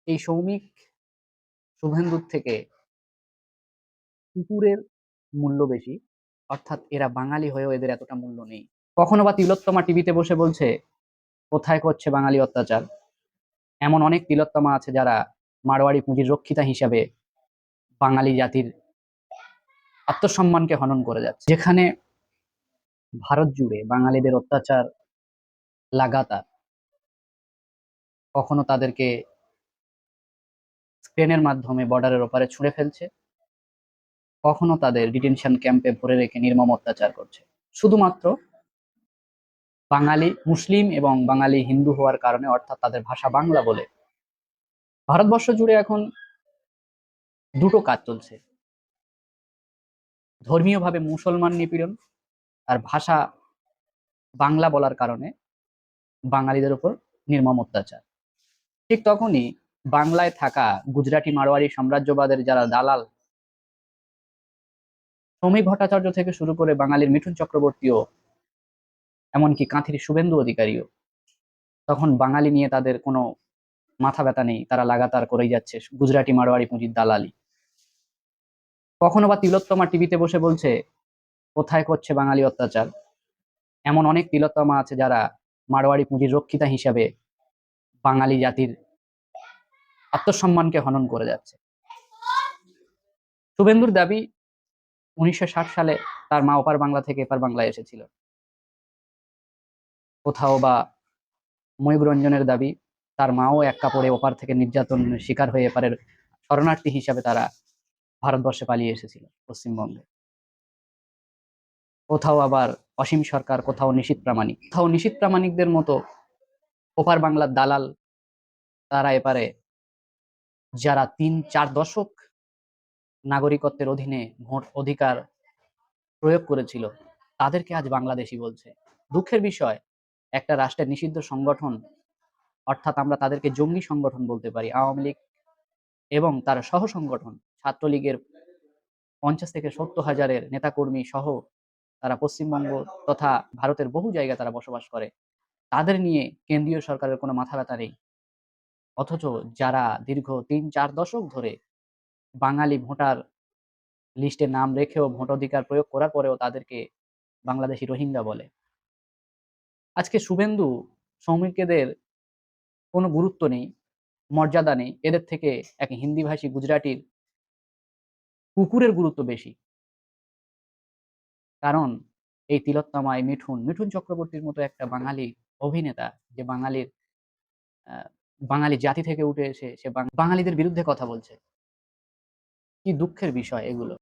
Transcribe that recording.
এই সৌমিক শুভেন্দুর থেকে কুকুরের মূল্য বেশি। অর্থাৎ এরা বাঙালি হয়েও এদের এতটা মূল্য নেই। কখনো বা তিলোত্তমা টিভিতে বসে বলছে কোথায় করছে বাঙালি অত্যাচার। এমন অনেক তিলোত্তমা আছে যারা মারোয়াড়ি পুঁজির রক্ষিতা হিসাবে বাঙালি জাতির আত্মসম্মানকে হনন করে যাচ্ছে। যেখানে ভারত জুড়ে বাঙালিদের অত্যাচার লাগাতার, কখনো তাদেরকে ট্রেনের মাধ্যমে বর্ডারের ওপারে ছুঁড়ে ফেলছে, কখনো তাদের ডিটেনশন ক্যাম্পে ভরে রেখে নির্মম অত্যাচার করছে, শুধুমাত্র বাঙালি মুসলিম এবং বাঙালি হিন্দু হওয়ার কারণে, অর্থাৎ তাদের ভাষা বাংলা বলে। ভারতবর্ষ জুড়ে এখন দুটো কাজ চলছে: ধর্মীয়ভাবে মুসলমান নিপীড়ন, আর ভাষা বাংলা বলার কারণে বাঙালিদের উপর নির্মম অত্যাচার। ঠিক তখনই বাংলায় থাকা গুজরাটি মারোয়ারি সাম্রাজ্যবাদের যারা দালাল, শ্রমিক ভট্টাচার্য থেকে শুরু করে বাঙালির মিঠুন চক্রবর্তীও, এমনকি কাঁথির শুভেন্দু অধিকারীও, তখন বাঙালি নিয়ে তাদের কোনো মাথা ব্যথা নেই। তারা লাগাতার করেই যাচ্ছে গুজরাটি মারোয়ারি পুঁজির দালালি। কখনো বা তিলোত্তমা টিভিতে বসে বলছে কোথায় করছে বাঙালি অত্যাচার। এমন অনেক তিলোত্তমা আছে যারা মারোয়ারি পুঁজির রক্ষিতা হিসাবে বাঙালি জাতির আত্মসম্মানকে হনন করে যাচ্ছে। শুভেন্দুর দাবি 1960 সালে তার মা ওপার বাংলা থেকে এপার বাংলায় এসেছিল। কোথাও বা ময়ূর রঞ্জনের দাবি তার মাও এক কাপড়ে ওপার থেকে নির্যাতনের শিকার হয়ে এপারের শরণার্থী হিসাবে তারা ভারতবর্ষে পালিয়ে এসেছিল পশ্চিমবঙ্গে। কোথাও আবার অসীম সরকার, কোথাও নিশীথ প্রামাণিক, কোথাও নিশীথ প্রামাণিকদের মতো ওপার বাংলার দালাল, তারা এপারে যারা 3-4 দশক নাগরিকত্বের অধীনে ভোট অধিকার প্রয়োগ করেছিল, তাদেরকে আজ বাংলাদেশি বলছে। দুঃখের বিষয়, একটা রাষ্ট্রের নিষিদ্ধ সংগঠন, অর্থাৎ আমরা তাদেরকে জঙ্গি সংগঠন বলতে পারি, আওয়ামী লীগ এবং তার সহ সংগঠন ছাত্রলীগের 50 থেকে 70 হাজারের নেতাকর্মী সহ তারা পশ্চিমবঙ্গ তথা ভারতের বহু জায়গায় তারা বসবাস করে। তাদের নিয়ে কেন্দ্রীয় সরকারের কোনো মাথা ব্যথা নেই। অথচ যারা দীর্ঘ 3-4 দশক ধরে বাঙালি ভোটার লিস্টে নাম রেখেও ভোটাধিকার প্রয়োগ করার পরেও তাদেরকে বাংলাদেশি রোহিঙ্গা বলে। আজকে শুভেন্দু শ্রমিকদের কোনো গুরুত্ব নেই, মর্যাদা নেই। এদের থেকে এক হিন্দিভাষী গুজরাটির কুকুরের গুরুত্ব বেশি। কারণ এই তিলোত্তমা, এই মিঠুন মিঠুন চক্রবর্তীর মতো একটা বাঙালি অভিনেতা, যে বাঙালি জাতি থেকে উঠে এসে সে বাঙালিদের বিরুদ্ধে কথা বলছে। কি দুঃখের বিষয় এগুলো।